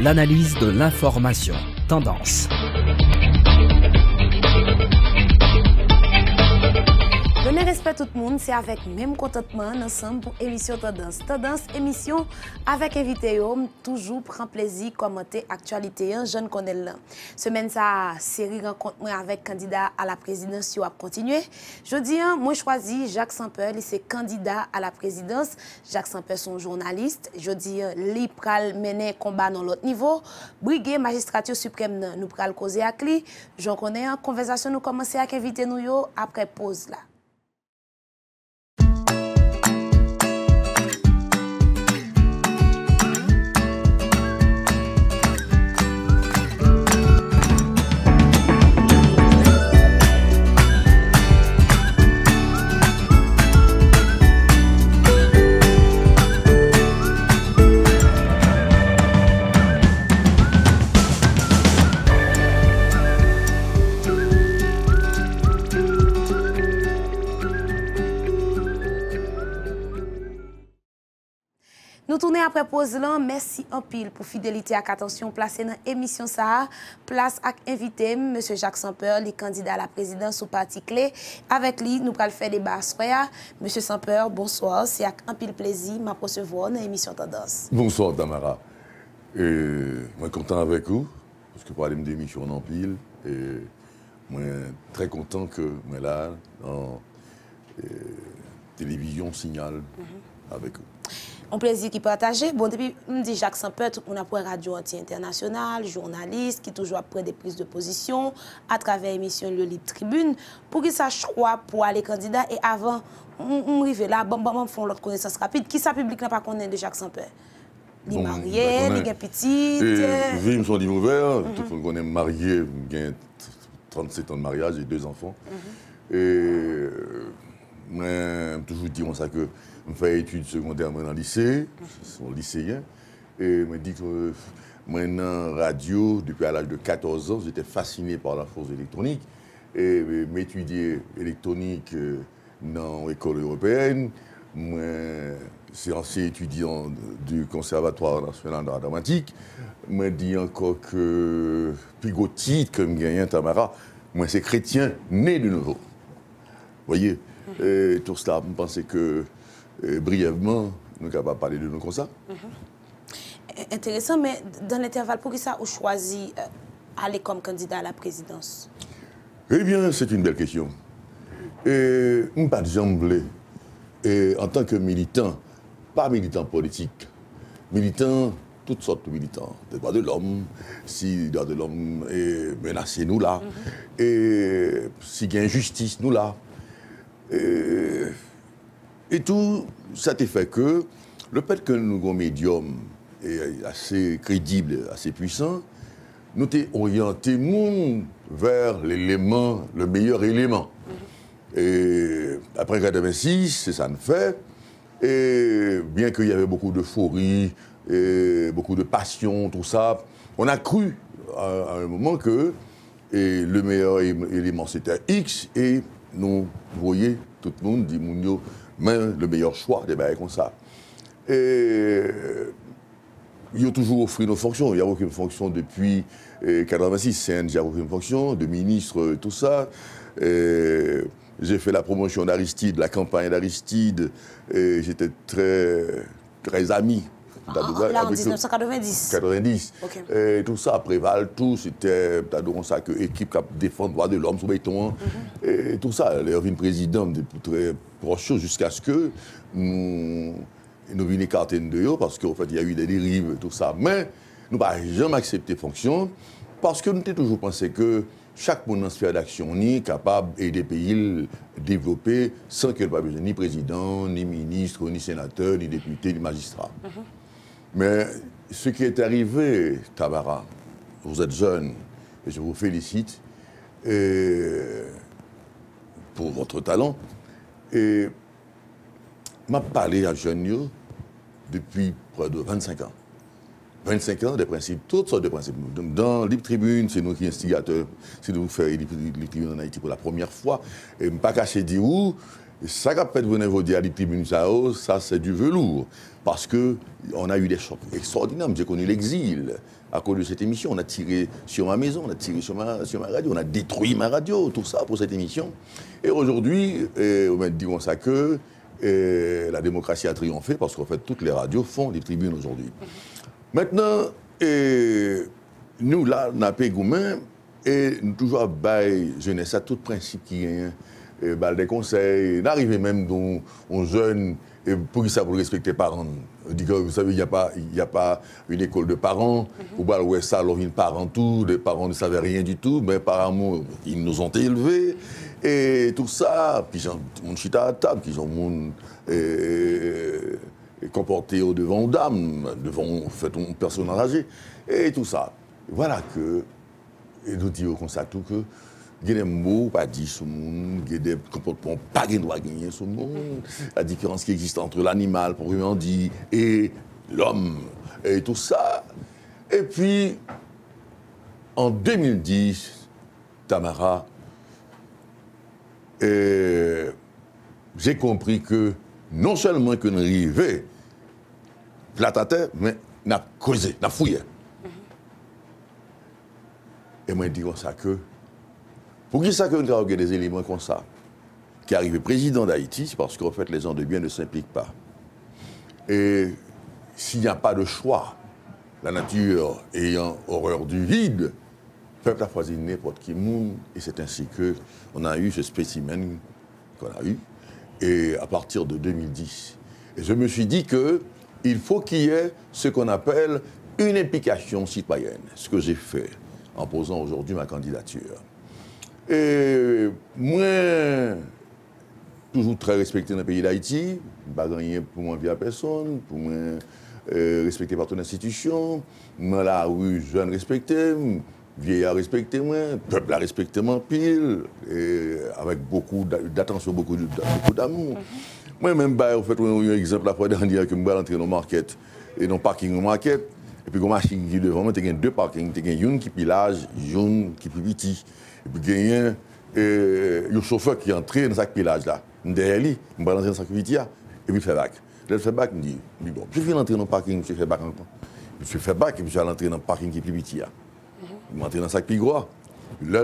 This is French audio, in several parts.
l'analyse de l'information. Tendance. Donner respect à tout le monde, c'est avec même contentement ensemble pour l'émission Tendance. Tendance, émission avec invité, toujours prend plaisir commenter l'actualité. Je connais là. Semaine ça, série rencontre moi avec candidat à la présidence qui va continuer. Je dis, moi choisi Jacques Sampeur, c'est candidat à la présidence. Jacques Sampeur, son journaliste. Je dis, lui pral mener combat dans l'autre niveau. Briguer magistrature suprême, nous pral causer avec lui. J'en connais une conversation, nous commencer avec invité nous après pause là. Nous tournons après pause là. Merci en pile pour fidélité et attention placée dans l'émission ça. Place à invité M. Jacques Sampeur, le candidat à la présidence au parti clé. Avec lui, nous allons faire débat soir. M. Sampeur, bonsoir. C'est avec un pile plaisir de recevoir dans l'émission Tendance. Bonsoir Tamara. Moi content avec vous parce que pour aller me d'émission en pile et moi très content que moi là dans télévision signal avec vous. Un plaisir qui partagé. Bon, depuis, me dit Jacques Sampeur, tout le monde a pris radio anti-internationale, journaliste, qui toujours après des prises de position à travers l'émission Le Libre Tribune, pour qu'il sache choix pour aller candidat. Et avant, on arrive là, bon, font l'autre connaissance rapide. Qui ça public n'a pas connaît de Jacques Sampeur? Il est marié, il est petit. Vie me sont dit ouvert, tout le monde connaît marié, j'ai 37 ans de mariage et 2 enfants. Et moi, toujours dit ça que je fais études secondaires dans le lycée, je suis lycéen, et je me dis que maintenant, radio, depuis à l'âge de 14 ans, j'étais fasciné par la force électronique, et m'étudier électronique dans l'école européenne, moi, c'est ancien étudiant du Conservatoire national d'art dramatique, me dit encore que, puis gros titre comme gagnant Tamara, moi c'est chrétien né de nouveau. Vous voyez, et tout cela, je pensais que brièvement, nous sommes capables de parler de nous comme ça. Intéressant, mais dans l'intervalle, pour qui ça vous choisi aller comme candidat à la présidence? Eh bien, c'est une belle question. Et je ne pas jamais, en tant que militant, pas militant politique, militant, toutes sortes de militants, des droits de l'homme, si les droits de l'homme est menacé, nous là, et s'il y a injustice, nous là. Et tout, ça a fait que le fait que nous avons un médium est assez crédible, assez puissant, nous avons orienté monde vers l'élément, le meilleur élément. Et après 1986, c'est ça nous fait. Et bien qu'il y avait beaucoup d'euphorie, beaucoup de passion, tout ça, on a cru à un moment que le meilleur élément c'était X et nous voyons tout le monde dit Mounio, mais le meilleur choix des bails comme ça. Et il a toujours offert nos fonctions. Il n'y a aucune fonction depuis 1986. C'est déjà aucune fonction de ministre, tout ça. J'ai fait la promotion d'Aristide, la campagne d'Aristide. J'étais très ami. Là, en 1990. 90. Okay. Et tout ça, Préval, tout, c'était ça que l'équipe qui défend le droit de l'homme sous béton. Et tout ça, elle est une présidente très proche jusqu'à ce que nous venions écarter de eux parce qu'en fait, il y a eu des dérives, tout ça. Mais nous n'avons jamais accepté fonction parce que nous avons toujours pensé que chaque monde dans sphère d'action est capable d'aider le pays à développer sans qu'il n'y ait pas besoin ni président, ni ministre, ni sénateur, ni député, ni magistrat. Mais ce qui est arrivé, Tamara, vous êtes jeune et je vous félicite pour votre talent. Et m'a parlé à jeunes depuis près de 25 ans. 25 ans, des principes, toutes sortes de principes. Dans Libre Tribune, c'est nous qui instigateurs, c'est nous faire Libre Tribune en Haïti pour la première fois. Et je ne pas cacher dire où, Et ça qu'a fait venir vous dire à la tribune, ça c'est du velours. Parce qu'on a eu des chocs extraordinaires. J'ai connu l'exil. À cause de cette émission, on a tiré sur ma maison, on a tiré sur ma radio, on a détruit ma radio, tout ça pour cette émission. Et aujourd'hui, on va dire ça que la démocratie a triomphé parce qu'en fait, toutes les radios font des tribunes aujourd'hui. Maintenant, nous, là, on a payé gourmand et nous toujours bail jeunesse à tout principe qui est des conseils, d'arriver même dans aux jeunes, et pour ça, pour respecter les parents. Vous savez, il n'y a pas une école de parents, ou bien ouais, ça, alors une parent tout, les parents ne savaient rien du tout, mais apparemment, ils nous ont élevés, et tout ça, puis mon chita à table, qui ont comporté au devant dames, devant une personne âgée, et tout ça. Voilà que, et nous disons comme ça tout que, il y a des mots pas dit sur le monde, il y a des comportements pas qui doivent gagner sur le monde, la différence qui existe entre l'animal, proprement dit, et l'homme, et tout ça. Et puis, en 2010, Tamara, j'ai compris que non seulement que nous arrivions plat à terre, mais nous avons causé, nous avons fouillé. Et moi, je dis comme ça que, pour qui ça que nous avons des éléments comme ça, qui arrive président d'Haïti, c'est parce qu'en fait, les gens de bien ne s'impliquent pas. Et s'il n'y a pas de choix, la nature ayant horreur du vide, le peuple a choisi n'importe qui monde, et c'est ainsi qu'on a eu ce spécimen qu'on a eu, et à partir de 2010. Et je me suis dit qu'il faut qu'il y ait ce qu'on appelle une implication citoyenne, ce que j'ai fait en posant aujourd'hui ma candidature. Et moi, toujours très respecté dans le pays d'Haïti, pas gagné pour moi via personne, pour moi respecté par toute institution, moi la rue, jeune respecté, vieillard respecté moi, peuple a respecté moi pile, et avec beaucoup d'attention, beaucoup d'amour. Moi-même, en fait, un exemple la fois dernière que je suis entré dans le market, et dans le parking dans le market, et puis, quand je suis devant moi, il y a deux parkings. Il y a une qui est large, une qui est plus petit. Et puis, il y a un chauffeur qui est entré dans ce pilage-là. Derrière lui, il me balance dans ce petit-là, et puis il fait back. Là, il fait back, il me dit, bon, je viens d'entrer dans le parking, je fais back encore. Je fais back, et puis je vais entrer dans le parking qui est plus petit. Il m'entre dans le sac plus gros. Là,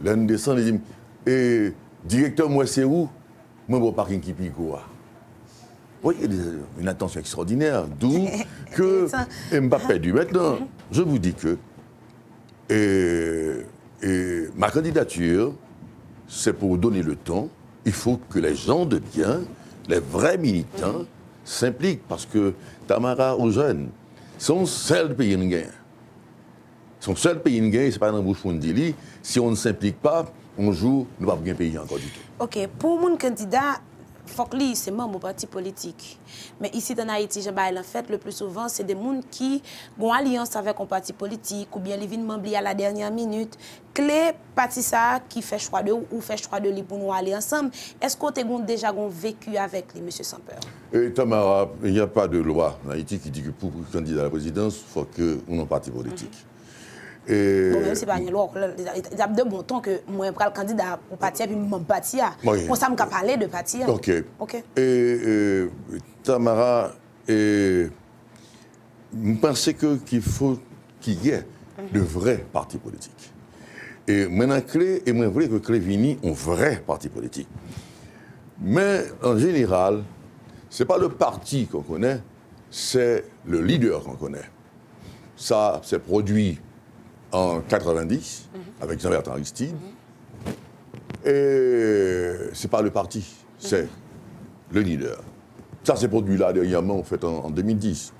il descend, il dit, directeur, moi, c'est où? Moi, au parking qui est plus gros. Oui, il y a une attention extraordinaire, d'où que Mbappé du maintenant, je vous dis que ma candidature, c'est pour donner le temps. Il faut que les gens de bien, les vrais militants, s'impliquent parce que Tamara aux jeunes sont seuls pays de gain. Son seul pays de gain, c'est pas dans le bouche Fondili. Si on ne s'implique pas, on joue, nous ne pouvons pas gagner pays encore du tout. Ok, pour mon candidat, faut que lui, c'est membre du parti politique. Mais ici, dans Haïti, en fait, le plus souvent, c'est des gens qui ont une alliance avec un parti politique ou bien les viennent membres à la dernière minute. Clé, parti ça, qui fait choix de ou fait choix de lui pour nous aller ensemble. Est-ce que vous avez déjà vécu avec lui, M. Sampeur? Tamara, il n'y a pas de loi en Haïti qui dit que pour candidat à la présidence, il faut qu'on ait un parti politique. Et... Bon, même si pas une loi, il y a de bon temps que moi, je suis candidat au parti et puis je suis parti. Pour ça, je peux parler de parti. OK. Et Tamara, je pense qu'il faut qu'il y ait de vrais partis politiques. Et maintenant, Clé, et moi, je voulais que Clé vienne un vrai parti politique. Mais en général, ce n'est pas le parti qu'on connaît, c'est le leader qu'on connaît. Ça, c'est produit en 90, avec Jean-Bertrand Aristide. Et ce n'est pas le parti, c'est le leader. Ça, c'est produit là, dernièrement, en fait, en 2010.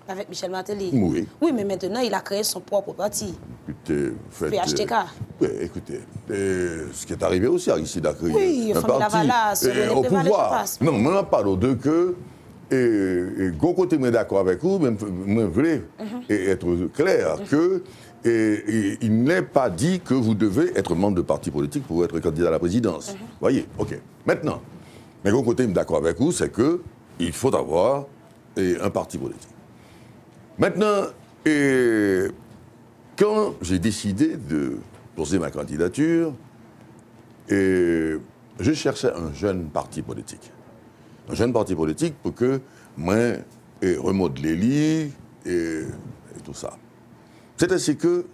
Avec Michel Martelly? Oui. Oui, mais maintenant, il a créé son propre parti. Écoutez, PHTK. Oui, écoutez, ce qui est arrivé aussi, Aristide a créé un parti au pouvoir. Non, mais on parle de que, et côté, je suis d'accord avec vous, mais je voulais être clair que il n'est pas dit que vous devez être membre de parti politique pour être candidat à la présidence. Voyez, OK. Maintenant, mais côté, je suis d'accord avec vous, c'est qu'il faut avoir un parti politique. Maintenant, quand j'ai décidé de poser ma candidature, je cherchais un jeune parti politique. Un jeune parti politique pour que moi remodeler l'île et tout ça. C'est ainsi que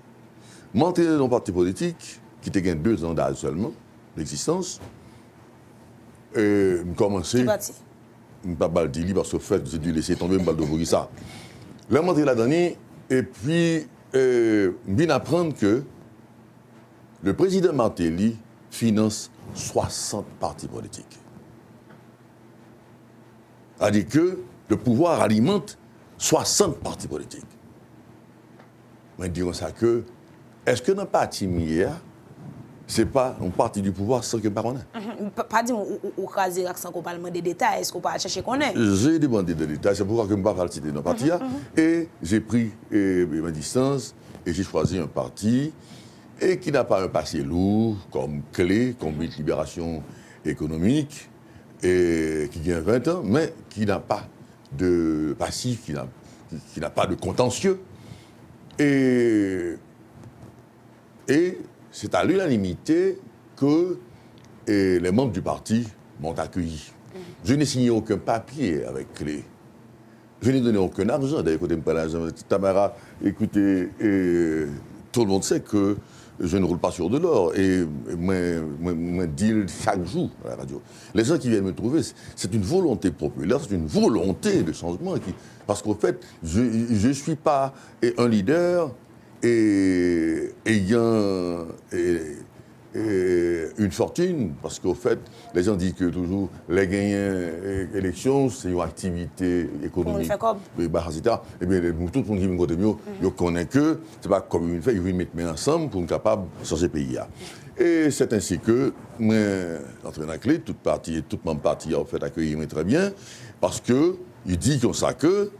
m'entrer dans un parti politique qui était 2 ans d'âge seulement, d'existence, et commencer. Qui parti? Pas baldi parce que fait j'ai dû laisser tomber me baldo pour ça. Là m'entrer là-dedans et puis bien apprendre que le président Martelly finance 60 partis politiques. C'est-à-dire que le pouvoir alimente 60 partis politiques. Mais disons ça que, est-ce que dans le parti hier, ce n'est pas un parti du pouvoir sans que pas qu'on ait? Pas dire ou craser sans qu'on parle des détails, est-ce qu'on peut chercher qu'on ait? J'ai demandé des détails, c'est pourquoi je ne peux pas participer dans le parti. Et j'ai pris ma distance et j'ai choisi un parti et qui n'a pas un passé lourd comme clé, comme libération économique, et qui a 20 ans, mais qui n'a pas de passif, qui n'a pas de contentieux. Et c'est à l'unanimité que les membres du parti m'ont accueilli. Je n'ai signé aucun papier avec clé. Je n'ai donné aucun argent. D'ailleurs, écoutez, Tamara, écoutez, tout le monde sait que je ne roule pas sur de l'or. Et moi, deal chaque jour à la radio. Les gens qui viennent me trouver, c'est une volonté populaire, c'est une volonté de changement. Parce qu'en fait, je ne suis pas un leader ayant une fortune, parce qu'au fait, les gens disent que toujours les gagnants élections, c'est une activité économique. On le fait comme. Et bien, tout le monde qui me côté mieux, je connais que c'est pas comme une fait, ils veulent mettre ensemble pour être capable de changer le pays. Et c'est ainsi que, moi, entre la clé, toute mon parti a fait accueillir très bien, parce que il dit comme ça que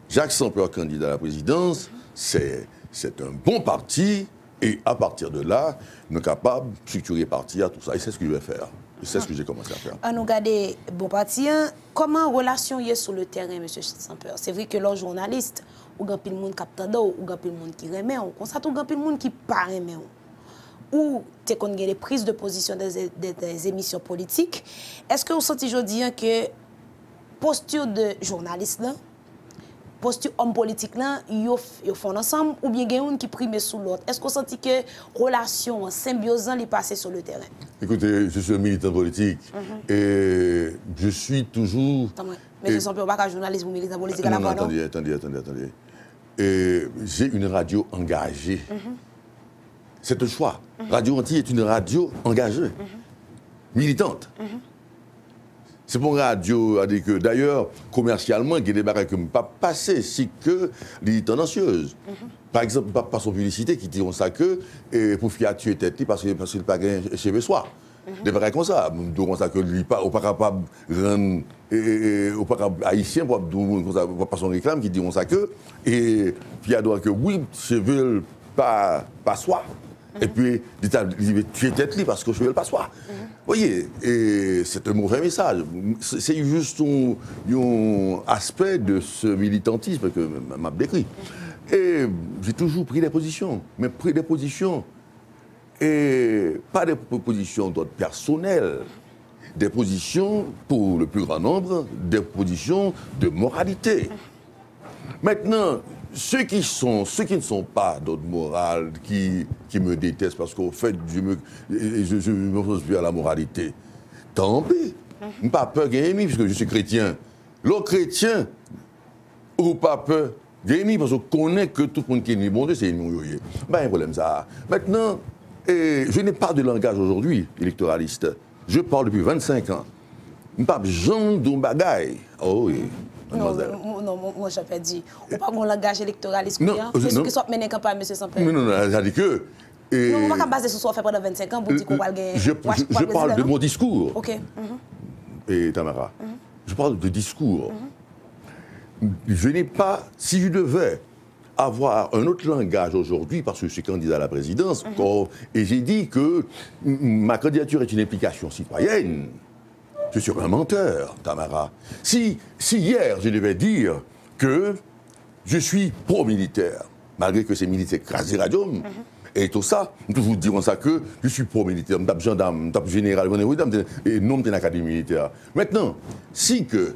Jacques Semper, candidat à la présidence, c'est un bon parti. Et à partir de là, nous sommes capables de structurer parti à tout ça. Et c'est ce que je vais faire. Et c'est ce que j'ai commencé à faire. À nous garder bon parti, comment relation y est sur le terrain, M. Semper? C'est vrai que les journalistes, ou grand pile monde qui attend, ou grand pile monde qui remet, on constate ou grand pile monde qui pas remet. Ou tu as des prises de position des émissions politiques. Est-ce que vous sentez aujourd'hui que posture de journaliste là, posture homme politique là, ils font ensemble ou bien il y a un qui prime sous l'autre? Est-ce qu'on sent que relation symbiose les passer sur le terrain? Écoutez, je suis un militant politique et je suis toujours. Mais je ne suis pas un journaliste ou militant politique à la fois. Attendez. Et j'ai une radio engagée. C'est un choix. Radio Antilles est une radio engagée, militante. C'est pour une radio, d'ailleurs, commercialement, il y a des barrières qui ne pas passer, si que les tendancieuses. Par exemple, pas son publicité qui diront ça que pour fier tuer tête parce qu'il n'a pas gagné chez soi. Des barrières comme ça. Donc, ça que lui pas capable de rendre haïtien pour pas son réclame qui diront ça que et puis il doit que oui, je veux pas soi. Et puis, il tuer tête parce que je veux pas soi. Vous voyez, et c'est un mauvais message. C'est juste un aspect de ce militantisme que m'a décrit. Et j'ai toujours pris des positions, mais pris des positions, et pas des positions d'ordre personnel, des positions pour le plus grand nombre, des positions de moralité. Maintenant, ceux qui ne sont pas d'ordre moral, qui me détestent parce qu'au fait, je me pose plus à la moralité, tant pis. Je n'ai pas peur d'ennemi puisque je suis chrétien. L'autre chrétien, ou pas peur d'ennemi parce qu'on connaît que tout le monde qui est ennemi, bon Dieu, c'est ennemi. Ben, un problème ça. Maintenant, je n'ai pas de langage aujourd'hui électoraliste. Je parle depuis 25 ans. Je ne parle pas Jean Dombagaï. Oh oui. Non, moi j'ai pas dit. On parle de langage électoraliste. Non, ce qui soit mené campagne, M. Semper. Non, ça dit que. Non, on ne va pas baser sur ce qu'on fait pendant 25 ans pour dire qu'on va gagner. Je parle de mon discours. OK. Et Tamara, je parle de discours. Je n'ai pas. Si je devais avoir un autre langage aujourd'hui, parce que je suis candidat à la présidence, et j'ai dit que ma candidature est une implication citoyenne. Je suis un menteur, Tamara. Si hier, je devais dire que je suis pro-militaire, malgré que ces militaires crasent radium, Et tout ça, nous toujours dirons ça que je suis pro-militaire, je suis gendarme, je suis général, et non, je suis académie militaire. Maintenant, si que,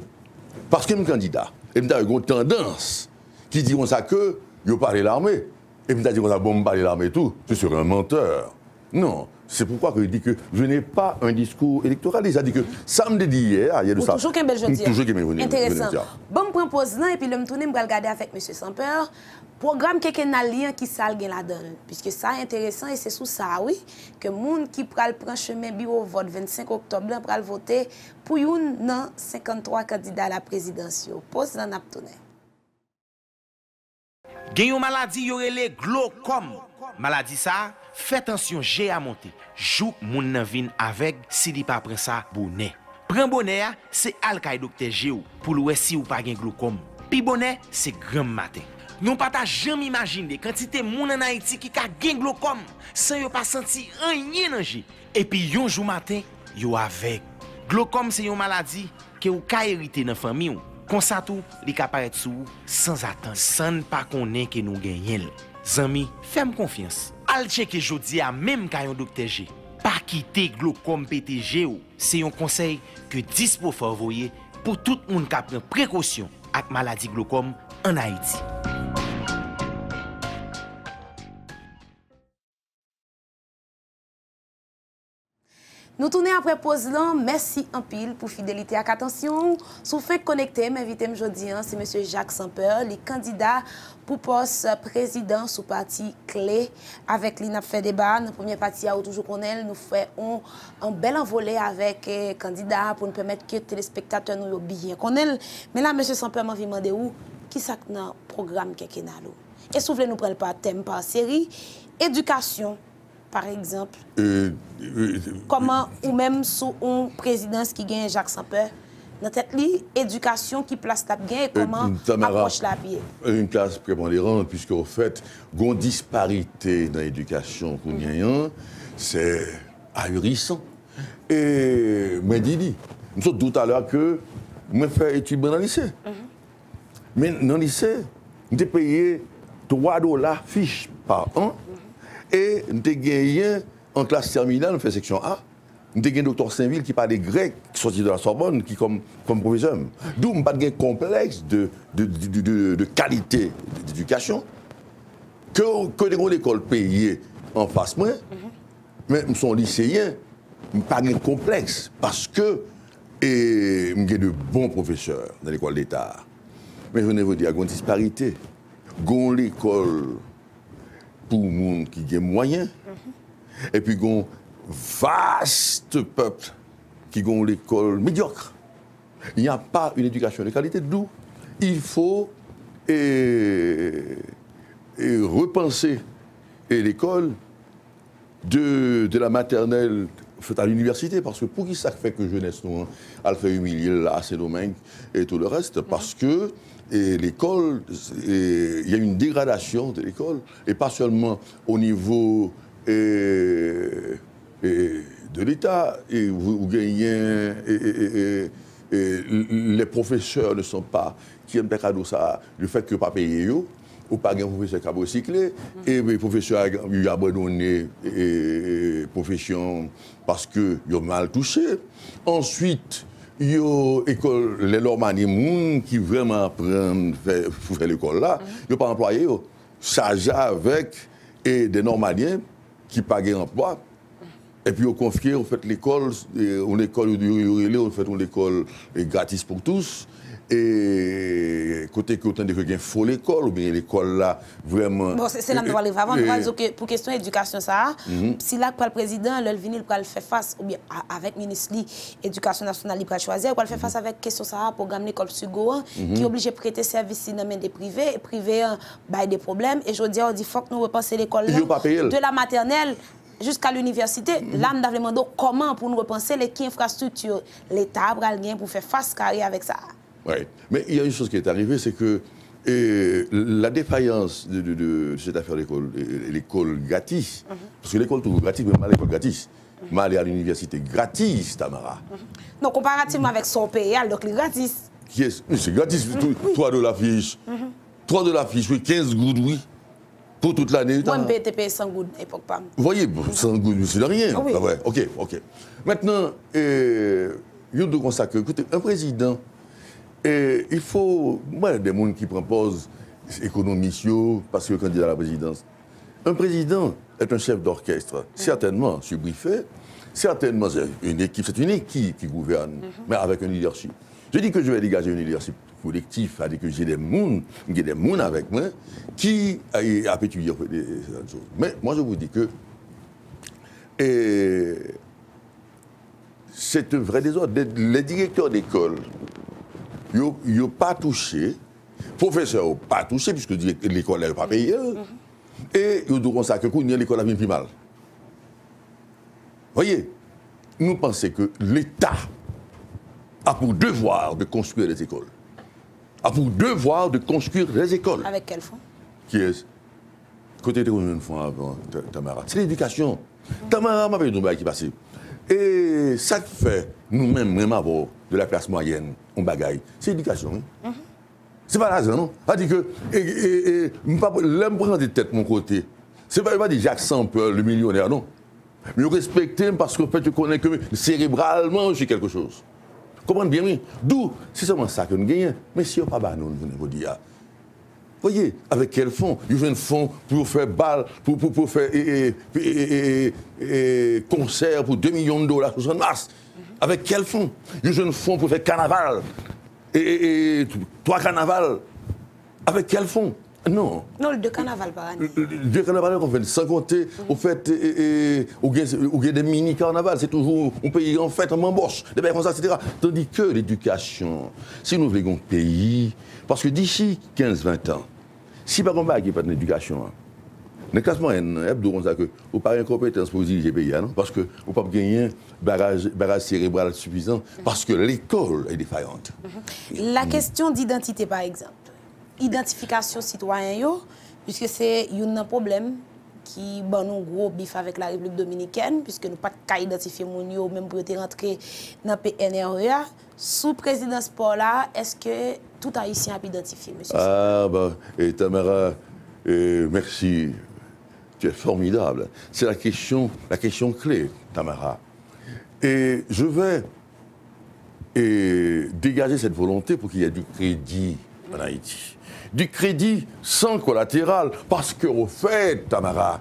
parce que je suis candidat, et je suis une tendance qui diront ça que je parle de l'armée, et je dis que je parle de l'armée et tout, je serai un menteur. Non. C'est pourquoi je dis que je n'ai pas un discours électoral. Il a dit que samedi d'hier, il y a de ça. Toujours qu'un bel jeudi. Toujours qu'un bel intéressant. Bon, me propose là, et puis le me tourner, me regarder avec M. Sampeur. Programme quelqu'un n'a lien qui sale là-dedans. Puisque ça est intéressant et c'est sous ça, oui, que monde qui prend le chemin bureau vote 25 octobre, là, pral voter pour une dans 53 candidats à la présidence. Pose là, n'a tourné. Gen yon maladie yorele glaucome. Maladie ça, fait attention, j'ai à monter. Jouk moun nan vin avec si li pa pren ça bonnet. Pren bonnet, c'est alkay docteur Géo pour l'ouè si ou pa gen glaucome. Pi bonnet, c'est grand matin. Non pas ta jamais imaginer quantité moun en Haïti qui ka gen glaucome sans yo pas senti rien danger. Et puis yon jour matin, yo avec. Glaucome c'est une maladie que ou ka hérité dans famille ou. Comme ça tout, li ka paraître sou sans attendre, sans pas connaître que nous gagnons. Zami, fais-moi confiance. Al checker jodi a même ka yon docteur G. Pas quitter glaucome PTG ou. C'est un conseil que Dispo faut envoyer pour tout le monde qui prend précaution avec maladie glaucome en Haïti. Nous tournons après pause là. Merci en pile pour fidélité. Attention, sous fait connecté, m'invité aujourd'hui, c'est M. Jacques Sampeur, le candidat pour poste président sous parti clé. Avec lui, nous fait débat. Dans le premier parti, toujours qu'on est, nous faisons un bel envolé avec candidat pour nous permettre que les téléspectateurs nous bien qu'on est. Mais là, M. Sampeur m'a demandé où qui ça dans le programme qui et si vous voulez nous prendre par thème, par série, éducation. Par exemple, comment, ou même sous une présidence qui gagne Jacques Sampeur, dans tête li, éducation qui place la bien et comment approche la pied. Une classe prépondérante, puisque au fait, une disparité dans l'éducation qu'on gagne, c'est ahurissant. Et moi, dit, nous sommes tout à l'heure que moi fait études dans le lycée. Mais dans le lycée, nous avons payé $3 fiche par an. Et nous avons gagné en classe terminale, nous fait section A. Nous avons gagné Dr Saint-Ville qui parle grec, qui sortit de la Sorbonne, qui comme professeur. D'où nous n'avons pas de complexe de qualité d'éducation. Que l'école payée en face, moi, mais nous sommes lycéens, nous n'avons pas de complexe. Parce que nous avons de bons professeurs dans l'école d'État. Mais je veux dire, il y a une disparité. Gon l'école pour les gens qui ont moyens, et puis il y a un vaste peuple qui ont l'école médiocre. Il n'y a pas une éducation de qualité, d'où il faut repenser l'école de la maternelle à l'université, parce que pour qui ça fait que jeunesse nous a fait humilier à ces domaines et tout le reste, parce que l'école, il y a une dégradation de l'école, et pas seulement au niveau de l'État, et vous gagnez, les professeurs ne sont pas, qui aiment pas ça, le fait que pas payer eux, ou pas un professeur qui a recyclé, et les professeurs ont abandonné la profession parce qu'ils ont mal touché. Ensuite, il y a les normaliens qui vraiment apprennent pour faire l'école là, ils n'ont pas employé. Chargé avec des normaliens qui n'ont pas d'emploi. Et puis, ils ont confié l'école, une école gratis pour tous. Et côté que autant de quelqu'un faut l'école ou bien l'école là vraiment bon c'est là nous aller avant que pour question éducation ça si là le président le venir pour le faire face ou bien avec ministre éducation nationale il va choisir pour faire face avec question ça programme l'école Sugo qui est obligé de prêter service dans main des privés et privé bail des problèmes et je dis on dit faut que nous repenser l'école de la maternelle jusqu'à l'université, là, nous avons demandé comment pour nous repenser les infrastructures l'État a gagné pour faire face carré avec ça. Oui, mais il y a une chose qui est arrivée, c'est que la défaillance de cette affaire d'école, l'école gratis, parce que l'école toujours gratis, mais mal l'école gratis. Mal à l'université gratis, Tamara. Donc, comparativement avec son pays, donc c'est gratis. C'est gratis, $3 fiche. $3 fiche, oui, 15 gouttes, oui. Pour toute l'année. Moi, je peux payer 100 gouttes à l'époque. Vous voyez, 100 gouttes, c'est rien. Ah oui. Ah ouais, ok. Maintenant, je dois constater que, écoutez, un président, il faut. Moi, il y a des gens qui proposent économistes parce que le candidat à la présidence. Un président est un chef d'orchestre, certainement subriefé, certainement c'est une équipe qui gouverne, mais avec un leadership. Je dis que je vais dégager un leadership collectif, c'est-à-dire que j'ai des gens avec moi qui a pu étudier des choses. Mais moi, je vous dis que c'est un vrai désordre. Les directeurs d'école, ils n'ont pas touché, les professeurs n'ont pas touché, puisque l'école n'a pas payé. Et ils doivent constater que l'école a bien plus mal. Vous voyez, nous pensons que l'État a pour devoir de construire les écoles. Avec quel fonds? Qui est-ce? Côté de combien de fonds avant, Tamara? C'est l'éducation. Tamara m'a dit qui passé. Et ça fait, nous-mêmes, même avoir de la classe moyenne, on bagaille. C'est l'éducation. Hein? C'est pas l'argent, non? C'est-à-dire que, l'homme prend des têtes de mon côté. C'est pas dire Jacques Sample, le millionnaire, non. Mais je respecte parce qu'en fait, je connais que cérébralement, je suis quelque chose. Comprenez bien, oui. D'où, c'est seulement ça que nous gagnons. Mais si on n'a pas de nous, vous dire. Voyez, avec quel fonds? Ils veulent un fonds pour faire balle, pour faire concert pour 2 millions de dollars sur mars. Avec quel fonds? Ils veulent un fonds pour faire carnaval. 3 carnavals. Avec quel fonds? Non. Non, le 2 carnaval par année. Le 2 carnaval qu'on fait, sans compter, au fait, il y a des mini-carnavals, c'est toujours un pays en fait, en embauche, des pays comme ça, etc. Tandis que l'éducation, si nous voulons un pays, parce que d'ici 15-20 ans, si par exemple, il n'y a pas d'éducation, les classes moyennes, vous n'avez pas d'incompétence pour diriger le pays, non? Parce que vous n'avez pas gagné un barrage cérébral suffisant, parce que l'école est défaillante. La question d'identité, par exemple. Identification citoyen, puisque c'est un problème qui a un gros bif avec la République dominicaine, puisque nous n'avons pas identifier mon yo, même pour être rentré dans le PNREA. Sous présidence Paula, est-ce que tout Haïtien a identifié, monsieur? Ah, et Tamara, merci. Tu es formidable. C'est la question clé, Tamara. Et je vais dégager cette volonté pour qu'il y ait du crédit en Haïti. Du crédit sans collatéral, parce qu'au fait, Tamara,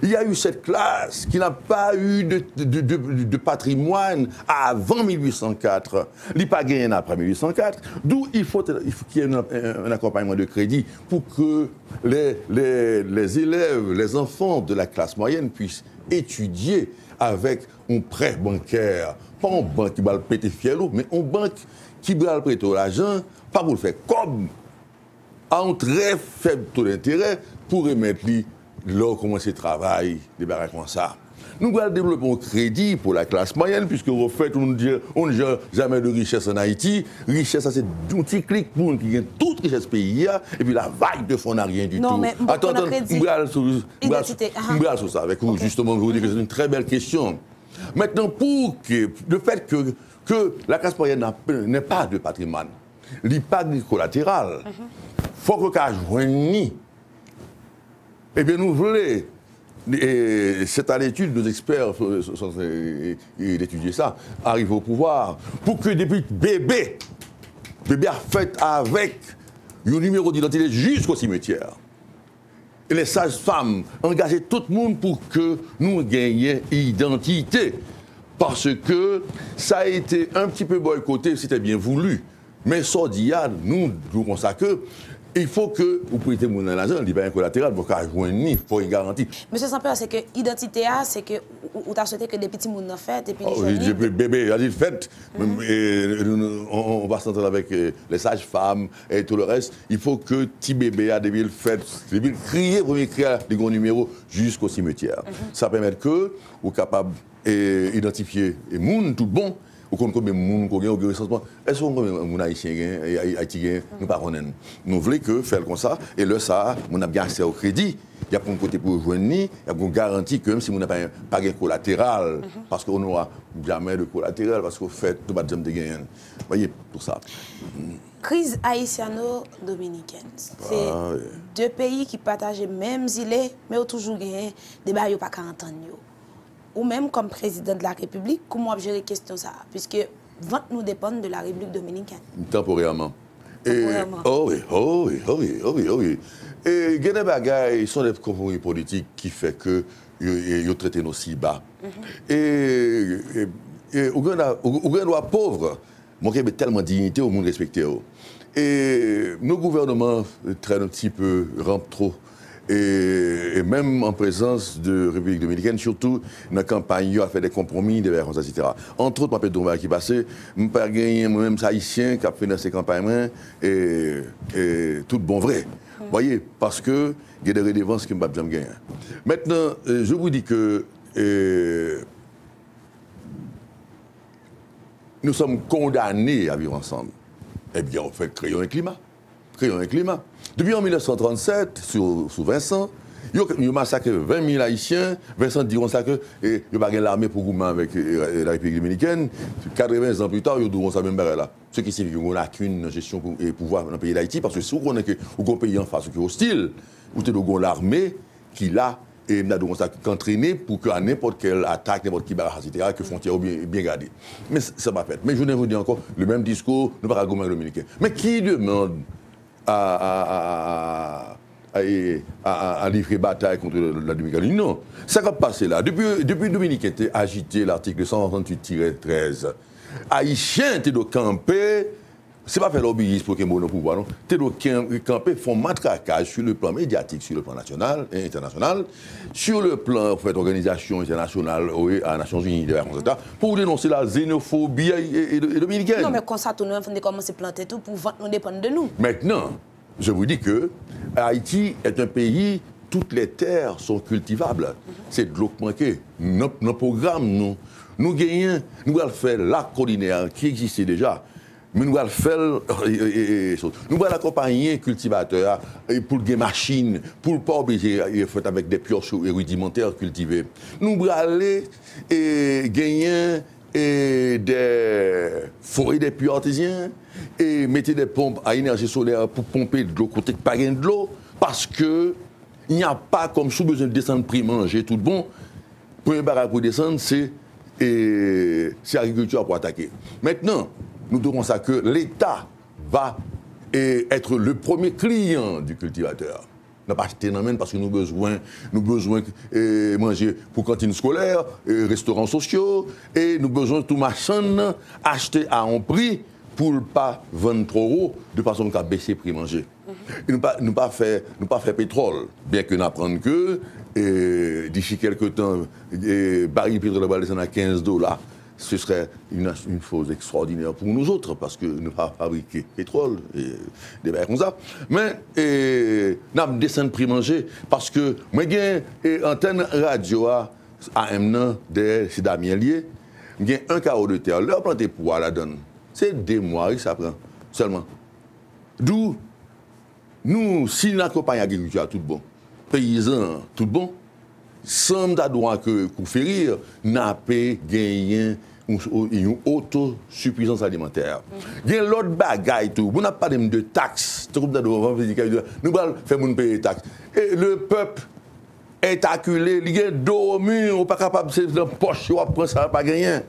il y a eu cette classe qui n'a pas eu de patrimoine avant 1804. Il n'a pas gagné après 1804. D'où il faut qu'il y ait un accompagnement de crédit pour que les élèves, les enfants de la classe moyenne puissent étudier avec un prêt bancaire. Pas une banque qui va le péter fiello, mais une banque qui va le prêter l'argent, pas pour le faire comme à un très faible taux d'intérêt pour remettre là commencer le travail, des barrages comme ça. Nous allons développer un crédit pour la classe moyenne, puisque en fait, on ne gère jamais de richesse en Haïti. Richesse, c'est un petit clic pour nous qui gagne toute richesse pays, et puis la vague de fonds n'a rien du tout. Mais attends, on va sur ça avec vous, justement, je vous dis que c'est une très belle question. Maintenant, pour que le fait que la classe moyenne n'ait pas de patrimoine, l'impact collatéral, il faut que joigne. Eh bien, nous voulons, et c'est à l'étude, nos experts sont d'étudier ça, arriver au pouvoir, pour que depuis bébé a fait avec un numéro d'identité jusqu'au cimetière. Et les sages-femmes, engager tout le monde pour que nous gagnions identité. Parce que ça a été un petit peu boycotté, c'était bien voulu. Mais Sordia, nous disons ça que il faut que vous prêtez mon argent, il n'y a pas un collatéral pour qu'il y ait faut une garantie. Monsieur Sampeur, c'est que l'identité, c'est que vous avez souhaité que des petits gens fait et puis les bébés, il a dit fait. On va s'entendre avec les sages-femmes et tout le reste. Il faut que petit bébé a des villes faites, des villes crier pour écrire les gros numéros jusqu'au cimetière. Ça permet que vous êtes capable d'identifier les gens tout bon. Ou comme combien de monde qui ont recensement, est-ce qu'on a haïtien et haïtien nous pas connaissons. Nous voulons que faire comme ça et là ça, on a bien accès au crédit il y a un côté pour rejoindre, il y a une garantie que même si on n'a pas de collatéral, parce qu'on n'aura jamais de collatéral, parce qu'au fait, nous ne pouvons pas gagner. Vous voyez, tout ça. Crise haïtiano-dominicaine. C'est deux pays qui partagent les mêmes îles, mais ont toujours gagné des barrières pas 40 ans. Ou même comme président de la République, comment gérer la question ça? Puisque 20 nous dépendent de la République dominicaine. Temporairement. Oh oui. Et il y a des bagailles, sont des compromis politiques qui font que ils traitent nos si bas. Et au Ghana pauvre, manquait tellement de dignité au monde respecté. Et nos gouvernements traînent un petit peu, rampent trop. Et même en présence de République dominicaine, surtout dans la campagne, il a fait des compromis, des verres, etc. Entre autres, je ne qui passé, je n'ai pas gagné moi-même haïtien qui a fait dans ces campagnes et tout bon vrai. Vous voyez, parce qu'il y a des redevances qui ne peuvent pas gagner. Maintenant, je vous dis que nous sommes condamnés à vivre ensemble. Eh bien, on fait créer un climat. Depuis en 1937, sous Vincent, il y a massacré 20 000 Haïtiens. Vincent dit ça que il n'y a pas l'armée pour gouverner avec la République dominicaine. 80 ans plus tard, ils ont ça même là. Ce qui signifie qu'on n'a qu'une gestion et pouvoir dans le pays d'Haïti. Parce que si on connaît qu'un pays en face qui est hostile, où tu as l'armée qui l'a et nous entraîné pour qu'à n'importe quelle attaque, n'importe qui barrage, etc., que frontières bien gardées. Mais ça m'a fait. Mais je vous dis encore, le même discours, nous ne pas gouverner dominicain. Mais qui demande à livrer bataille contre la Dominicaine? Non. Ça va passer là. Depuis Dominique était agité l'article 138-13. Haïtiens étaient de camper. C'est pas faire l'obéissance pour qu'ils aient le pouvoir, non. T'es de camper font matraquage sur le plan médiatique, sur le plan national et international, sur le plan fait organisation internationale à Nations Unies, pour dénoncer la xénophobie et dominicaine. Non, mais quand ça, tout le monde a commencé à planter tout pour vendre nous dépendre de nous. Maintenant, je vous dis que Haïti est un pays, toutes les terres sont cultivables. C'est de l'eau manquée. Nos programmes, nous gagnons, nous allons faire l'arc collinaire qui existait déjà. Mais nous allons faire, nous allons accompagner les cultivateurs pour des machines, pour ne pas obliger avec des pioches rudimentaires cultivées. Nous allons aller gagner des forêts des puits artésiens et mettre des pompes à énergie solaire pour pomper de l'eau côté pas de l'eau parce que il n'y a pas comme sous besoin de descendre prix manger tout bon. Premier barrage pour descendre c'est l'agriculture pour attaquer. Maintenant nous devons ça que l'État va être le premier client du cultivateur. Nous pas acheter parce que nous avons besoin de manger pour cantine scolaire, restaurants sociaux, et nous avons besoin de tout machin acheter à un prix pour ne pas vendre trop haut, de façon qu'à baisser le prix manger. Et nous pas faire pétrole, bien que nous apprenions que d'ici quelques temps, baril de pétrole va descendre à $15. Ce serait une chose extraordinaire pour nous autres, parce que nous pas fabriquer pétrole et des bails comme ça. Mais nous avons descendu prix manger, parce que moi j'ai une antenne radio à AM c'est Damien Lié, j'ai un carreau de terre, leur planter pour la donne. C'est 2 mois que ça prend seulement. D'où nous, si nous accompagnons l'agriculture tout bon, paysans tout bon, sans droit que pour faire, n'a pas gagné une autosuffisance alimentaire. Il y a l'autre bagaille tout. Vous n'avez pas de taxes. Nous allons faire payer des taxes. Et le peuple est acculé, il est dormi, on n'est pas capable de se poche, on prend ça, pas gagner.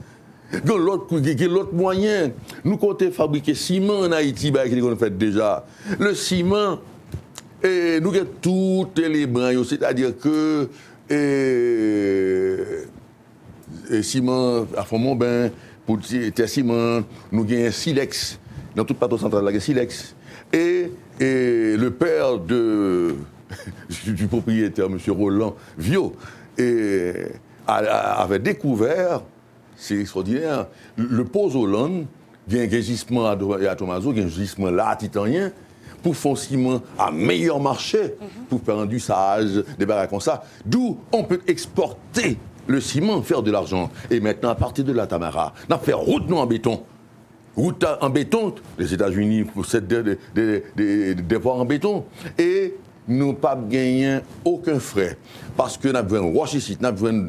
Il y a l'autre moyen. Nous comptons fabriquer ciment en Haïti, qu'on fait déjà. Le ciment, nous avons tous les éléments, c'est-à-dire que ciment à Fond-Montbain, pour terre ciment, nous avons silex, dans toute partie centrale, il y a silex. Et le père du propriétaire, M. Roland Viau, avait découvert, c'est extraordinaire, le Pozolan, il y a un gisement à Tomazo, il y a un gisement là à Titanien, pour faire ciment à meilleur marché, pour faire un dussage, des barrages comme ça. D'où on peut exporter le ciment, faire de l'argent. Et maintenant, à partir de la Tamara, on a fait route en béton. Route en béton, les États-Unis possèdent des voies en béton. Et nous pas gagné aucun frais. Parce que nous avons roche ici, nous avons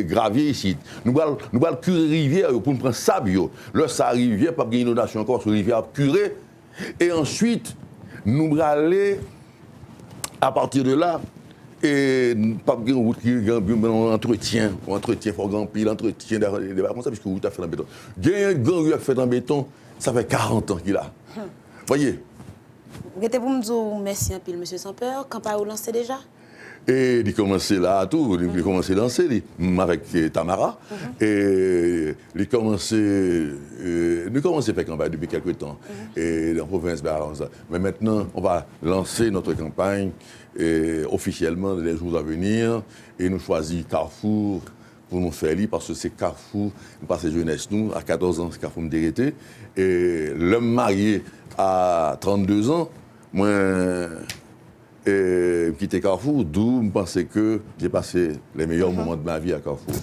gravier ici. Nous allons curer rivière pour nous prendre sable. Le sa rivière, pas gagner inondation encore sur rivière curer. Et ensuite, nous allons aller à partir de là. Et pas de route qui entretien, il faut grand pile, entretien des comme ça, puisque vous avez fait en béton. Il y a un grand rue fait en béton, ça fait 40 ans qu'il a. Voyez. Vous êtes pour me dire merci un pile, monsieur Sans-Peur, quand pas vous lancez déjà? Et il a commencé là, tout, il a commencé à danser avec Tamara. Et il a commencé à faire campagne depuis quelques temps. Et dans la province, mais maintenant, on va lancer notre campagne officiellement dans les jours à venir. Et nous choisissons Carrefour pour nous faire lire, parce que c'est Carrefour, nous passons jeunesse, nous, à 14 ans, c'est Carrefour me dérété. Et l'homme marié à 32 ans, moi. Et quitter Carrefour, d'où je pensais que j'ai passé les meilleurs moments de ma vie à Carrefour.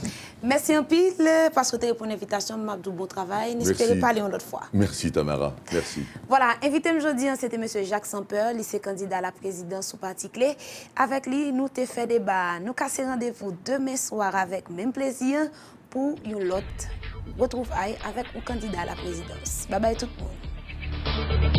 Merci un pile, parce que tu as répondu à l'invitation, de bon travail. N'espérez pas aller une autre fois. Merci Tamara, merci. Voilà, invité aujourd'hui, c'était M. Jacques Sans-Peur, lycée candidat à la présidence au Parti Clé. Avec lui, nous t'ai fait débat. Nous cassons rendez-vous demain soir avec même plaisir pour une autre retrouvaille avec un candidat à la présidence. Bye bye tout le monde.